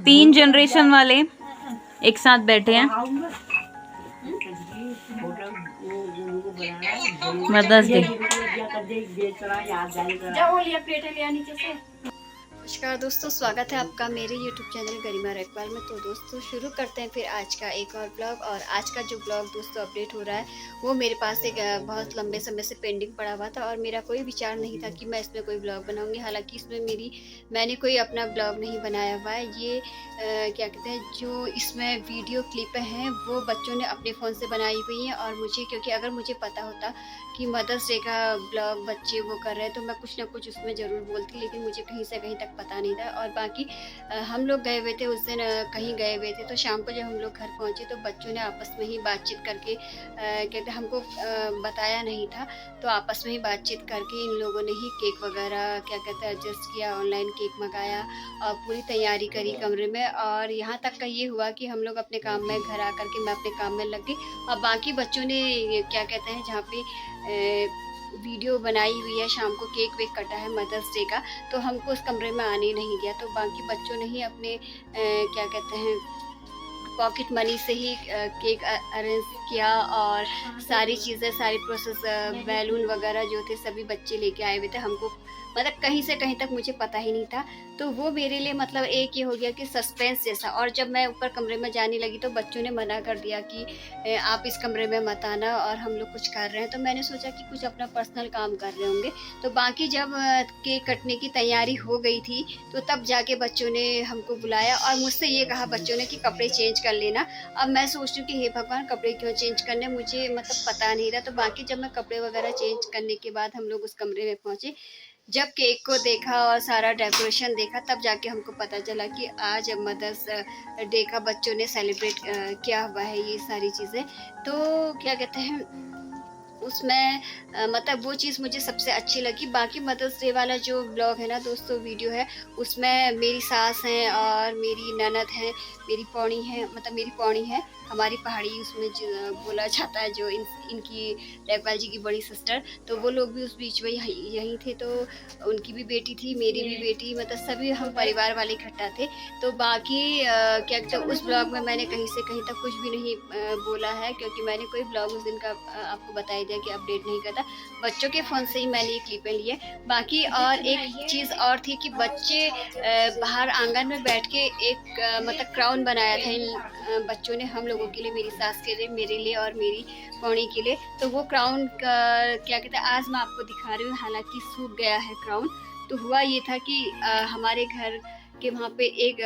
3 generation वाले एक साथ बैठे हैं मदर्स डे। नमस्कार दोस्तों, स्वागत है आपका मेरे YouTube चैनल गरिमा रेकवाल में। तो दोस्तों शुरू करते हैं फिर आज का एक और ब्लॉग। और आज का जो ब्लॉग दोस्तों अपडेट हो रहा है वो मेरे पास एक बहुत लंबे समय से पेंडिंग पड़ा हुआ था और मेरा कोई विचार नहीं था कि मैं इसमें कोई ब्लॉग बनाऊंगी। हालांकि इसमें मैंने कोई अपना ब्लॉग नहीं बनाया हुआ है। ये क्या कहते हैं, जो इसमें वीडियो क्लिप हैं वो बच्चों ने अपने फ़ोन से बनाई हुई हैं। और मुझे, क्योंकि अगर मुझे पता होता कि मदर्स डे का ब्लॉग बच्चे वो कर रहे हैं तो मैं कुछ ना कुछ उसमें ज़रूर बोलती, लेकिन मुझे कहीं से कहीं तक पता नहीं था। और बाकी हम लोग गए हुए थे उस दिन, कहीं गए हुए थे, तो शाम को जब हम लोग घर पहुंचे तो बच्चों ने आपस में ही बातचीत करके कहते हमको बताया नहीं था, तो आपस में ही बातचीत करके इन लोगों ने ही केक वगैरह क्या कहते हैं एडजस्ट किया, ऑनलाइन केक मंगाया और पूरी तैयारी करी कमरे में। और यहाँ तक का ये हुआ कि हम लोग अपने काम में, घर आकर के मैं अपने काम में लग गई और बाकी बच्चों ने क्या कहते हैं जहाँ पे वीडियो बनाई हुई है, शाम को केक वेक कटा है मदर्स डे का, तो हमको उस कमरे में आने नहीं दिया। तो बाकी बच्चों ने ही अपने क्या कहते हैं पॉकेट मनी से ही केक अरेंज किया और सारी चीज़ें, सारी प्रोसेस, बैलून वगैरह जो थे सभी बच्चे लेके आए हुए थे। हमको मतलब कहीं से कहीं तक मुझे पता ही नहीं था, तो वो मेरे लिए मतलब एक ये हो गया कि सस्पेंस जैसा। और जब मैं ऊपर कमरे में जाने लगी तो बच्चों ने मना कर दिया कि आप इस कमरे में मत आना और हम लोग कुछ कर रहे हैं। तो मैंने सोचा कि कुछ अपना पर्सनल काम कर रहे होंगे। तो बाकी जब केक कटने की तैयारी हो गई थी तो तब जाके बच्चों ने हमको बुलाया और मुझसे ये कहा बच्चों ने कि कपड़े चेंज कर लेना। अब मैं सोच रही हूँ कि हे भगवान, कपड़े क्यों चेंज करने, मुझे मतलब पता नहीं रहा। तो बाकी जब मैं कपड़े वगैरह चेंज करने के बाद हम लोग उस कमरे में पहुँचे, जब केक को देखा और सारा डेकोरेशन देखा, तब जाके हमको पता चला कि आज मदर्स डे का बच्चों ने सेलिब्रेट किया हुआ है ये सारी चीज़ें। तो क्या कहते हैं उसमें मतलब वो चीज़ मुझे सबसे अच्छी लगी। बाकी मदर्स डे वाला जो ब्लॉग है ना दोस्तों, वीडियो है, उसमें मेरी सास हैं और मेरी ननद है, मेरी पौनी है, मतलब मेरी पौनी है, हमारी पहाड़ी उसमें बोला जाता है, जो इनकी रेखपाल जी की बड़ी सिस्टर, तो वो लोग भी उस बीच में यहीं थे। तो उनकी भी बेटी थी, मेरी भी बेटी, मतलब सभी हम परिवार वाले इकट्ठा थे। तो बाकी क्या कहते हैं उस ब्लॉग में मैंने कहीं से कहीं तक कुछ भी नहीं बोला है, क्योंकि मैंने कोई ब्लॉग उस दिन का आपको बताया दिया कि अपडेट नहीं करता। बच्चों के फ़ोन से ही मैंने ये क्लिपें ली है। बाकी और एक चीज़ और थी कि बच्चे बाहर आंगन में बैठ के एक मतलब क्राउन बनाया था इन बच्चों ने, हम लोगों के लिए, मेरी सास के लिए, मेरे लिए और मेरी पौनी के लिए। तो वो क्राउन का क्या कहते हैं आज मैं आपको दिखा रही हूँ, हालांकि सूख गया है क्राउन। तो हुआ ये था कि हमारे घर के वहाँ पे एक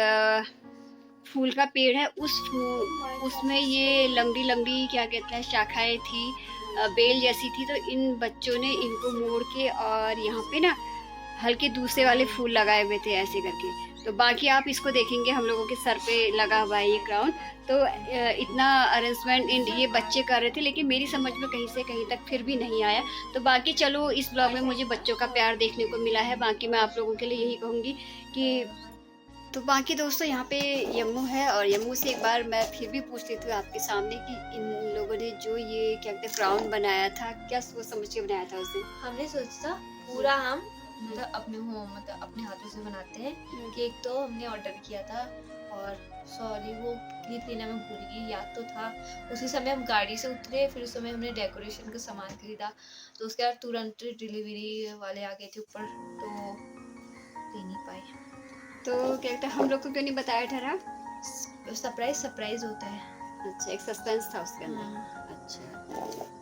फूल का पेड़ है, उसमें ये लंबी लंबी क्या कहते हैं शाखाएं थी, बेल जैसी थी। तो इन बच्चों ने इनको मोड़ के और यहाँ पे ना हल्के दूसरे वाले फूल लगाए हुए थे ऐसे करके। तो बाकी आप इसको देखेंगे हम लोगों के सर पे लगा हुआ है ये क्राउन। तो इतना अरेंजमेंट ये बच्चे कर रहे थे, लेकिन मेरी समझ में कहीं से कहीं तक फिर भी नहीं आया। तो बाकी चलो, इस ब्लॉग में मुझे बच्चों का प्यार देखने को मिला है। बाकी मैं आप लोगों के लिए यही कहूँगी कि तो बाकी दोस्तों यहाँ पे यम्मू है और यम्मू से एक बार मैं फिर भी पूछ लेती हूँ आपके सामने कि इन लोगों ने जो ये क्या कहते हैं क्राउन बनाया था, क्या सोच समझ के बनाया था उस दिन? हमने सोचा था पूरा हम मतलब अपने हाथों से बनाते हैं। केक तो हमने ऑर्डर किया था और सॉरी वो क्लिप लेना मैं भूल गई, याद तो था। उसी समय हम गाड़ी से उतरे, फिर उस समय हमने डेकोरेशन का सामान खरीदा, तो उसके बाद तुरंत डिलीवरी वाले आ गए थे ऊपर, तो दे नहीं पाए। तो क्या कहते हैं हम लोग को क्यों नहीं बताया ठहरा? सरप्राइज होता है। अच्छा, एक सस्पेंस था उसके अंदर। अच्छा,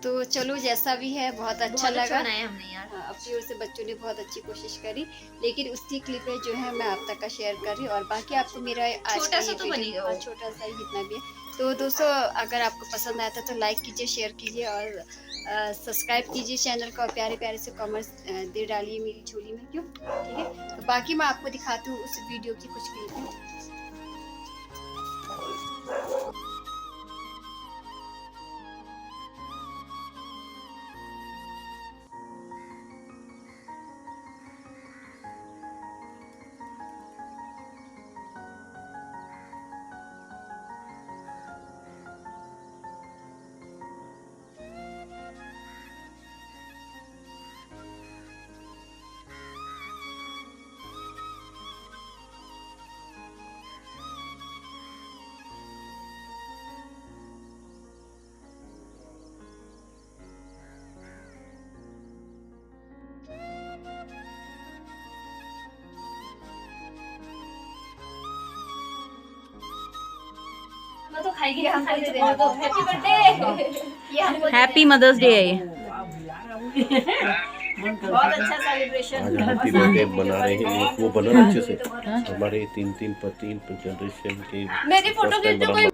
तो चलो जैसा भी है बहुत अच्छा लगा। बनाया हमने यार। अपनी ओर से बच्चों ने बहुत अच्छी कोशिश करी, लेकिन उसकी क्लिपें जो है मैं आप तक का शेयर कर रही हूँ। और बाकी आपको मेरा आज छोटा सा तो बनेगा वो। छोटा सा ही जितना भी है। तो दोस्तों अगर आपको पसंद आया था तो लाइक कीजिए, शेयर कीजिए और सब्सक्राइब कीजिए चैनल को, और प्यारे प्यारे से कमेंट्स दे डालिए मेरी झोली में, क्यों? ठीक है, तो बाकी मैं आपको दिखाती हूँ उस वीडियो की कुछ क्लिप। तो खाएगी, हमको दे देना तो हैप्पी बर्थडे। ये हमको हैप्पी मदर्स डे है ये। बहुत अच्छा सेलिब्रेशन। आज हैप्पी बर्थडे मना रहे हैं। वो बना अच्छे से हमारे तीन जनरेशन के मेरी फोटो खींच दो कोई।